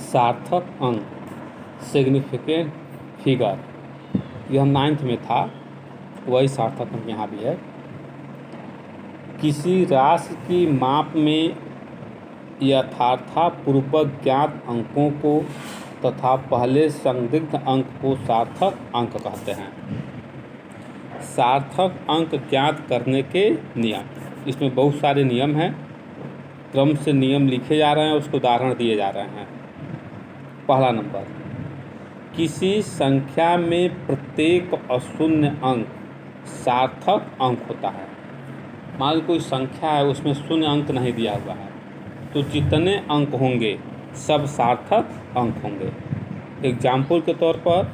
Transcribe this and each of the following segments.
सार्थक अंक significant figure, यह 9th में था, वही सार्थक अंक यहाँ भी है। किसी राशि की माप में यथार्थपूर्वक ज्ञात अंकों को तथा पहले संदिग्ध अंक को सार्थक अंक कहते हैं। सार्थक अंक ज्ञात करने के नियम, इसमें बहुत सारे नियम हैं, क्रम से नियम लिखे जा रहे हैं, उसको उदाहरण दिए जा रहे हैं। पहला नंबर, किसी संख्या में प्रत्येक अशून्य अंक सार्थक अंक होता है। मान लो कोई संख्या है, उसमें शून्य अंक नहीं दिया हुआ है, तो जितने अंक होंगे सब सार्थक अंक होंगे। एग्जाम्पल के तौर पर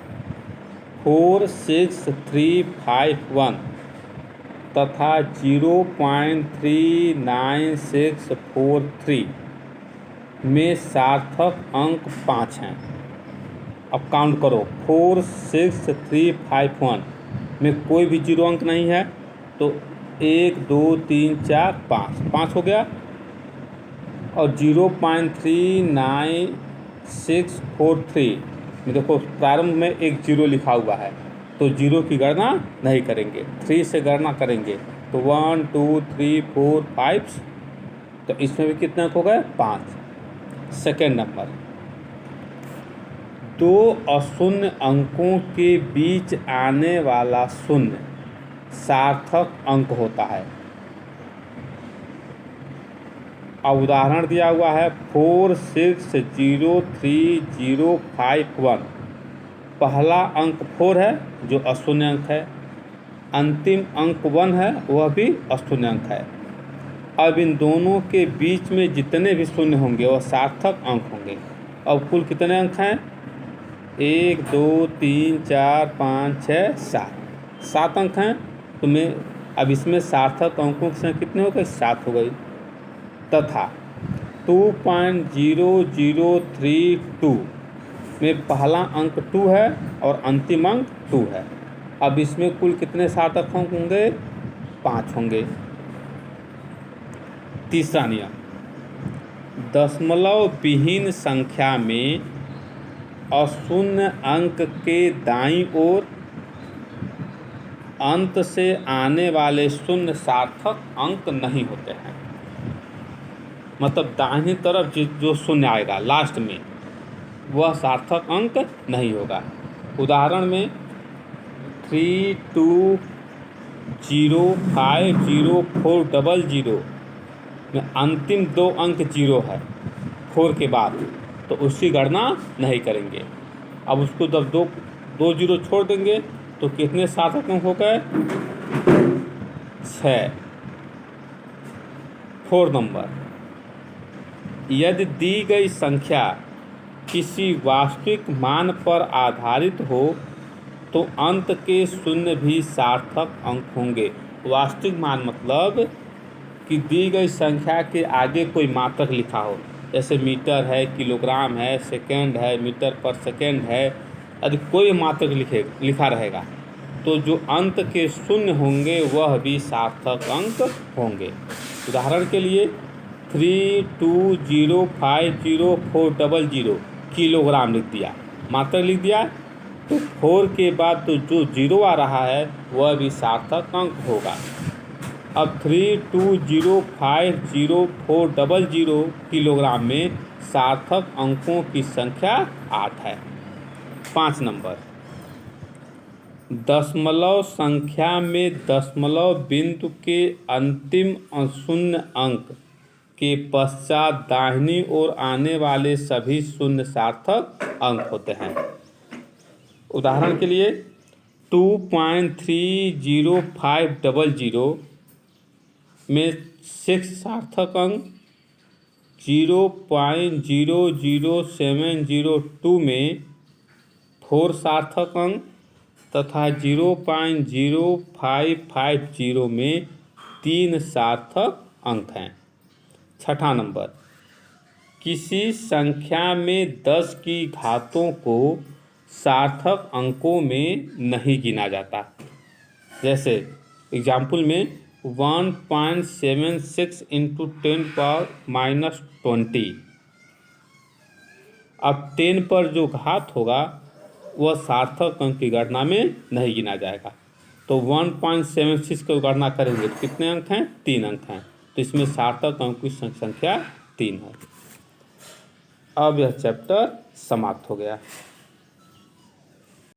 4, 6, 3, 5, 1 तथा 0.39643 में सार्थक अंक 5 हैं। अब काउंट करो, 4, 6, 3, 5, 1 में कोई भी जीरो अंक नहीं है, तो 1, 2, 3, 4, 5 हो गया। और 0.39643 में देखो प्रारंभ में एक जीरो लिखा हुआ है, तो जीरो की गणना नहीं करेंगे, 3 से गणना करेंगे, तो 1, 2, 3, 4, 5, तो इसमें भी कितने हो गए? 5। सेकेंड नंबर, दो अशून्य अंकों के बीच आने वाला शून्य सार्थक अंक होता है। अब उदाहरण दिया हुआ है 4, 6, 0, 3, 0, 5, 1। पहला अंक 4 है जो अशून्य अंक है, अंतिम अंक 1 है वह भी अशून्य अंक है। अब इन दोनों के बीच में जितने भी शून्य होंगे वह सार्थक अंक होंगे। अब कुल कितने अंक हैं? 1, 2, 3, 4, 5, 6, 7 अंक हैं। तो मैं अब इसमें सार्थक अंकों की संख्या कितने हो गए? 7 हो गई। तथा 2.0032 में पहला अंक 2 है और अंतिम अंक 2 है। अब इसमें कुल कितने सार्थक अंक होंगे? 5 होंगे। तीसरा नियम, दशमलव विहीन संख्या में अशून्य अंक के दाईं ओर अंत से आने वाले शून्य सार्थक अंक नहीं होते हैं। मतलब दाहिनी तरफ जो शून्य आएगा लास्ट में वह सार्थक अंक नहीं होगा। उदाहरण में 32050400 में अंतिम 2 अंक 0 है 4 के बाद, तो उसकी गणना नहीं करेंगे। अब उसको जब दो जीरो छोड़ देंगे तो कितने सार्थक अंक हो गए? 6। 4 नंबर, यदि दी गई संख्या किसी वास्तविक मान पर आधारित हो तो अंत के शून्य भी सार्थक अंक होंगे। वास्तविक मान मतलब कि दी गई संख्या के आगे कोई मात्रक लिखा हो, जैसे मीटर है, किलोग्राम है, सेकेंड है, मीटर पर सेकेंड है, यदि कोई मात्रक लिखा रहेगा तो जो अंत के शून्य होंगे वह भी सार्थक अंक होंगे। उदाहरण के लिए 32050400 किलोग्राम लिख दिया, मात्रक लिख दिया, तो 4 के बाद तो जो जीरो आ रहा है वह भी सार्थक अंक होगा। अब 32050400 किलोग्राम में सार्थक अंकों की संख्या 8 है। 5 नंबर, दशमलव संख्या में दशमलव बिंदु के अंतिम अशून्य अंक के पश्चात दाहिनी ओर आने वाले सभी शून्य सार्थक अंक होते हैं। उदाहरण के लिए 2.30500 में 6 सार्थक अंक, 0.00702 में 4 सार्थक अंक तथा 0.0550 में 3 सार्थक अंक हैं। 6ठा नंबर, किसी संख्या में 10 की घातों को सार्थक अंकों में नहीं गिना जाता। जैसे एग्जाम्पल में 1.76 × 10⁻⁻20। अब 10 पर जो घात होगा वह सार्थक अंक की गणना में नहीं गिना जाएगा। तो 1.76 की गणना करेंगे तो कितने अंक हैं? 3 अंक हैं। तो इसमें सार्थक अंक की संख्या 3 है। अब यह चैप्टर समाप्त हो गया।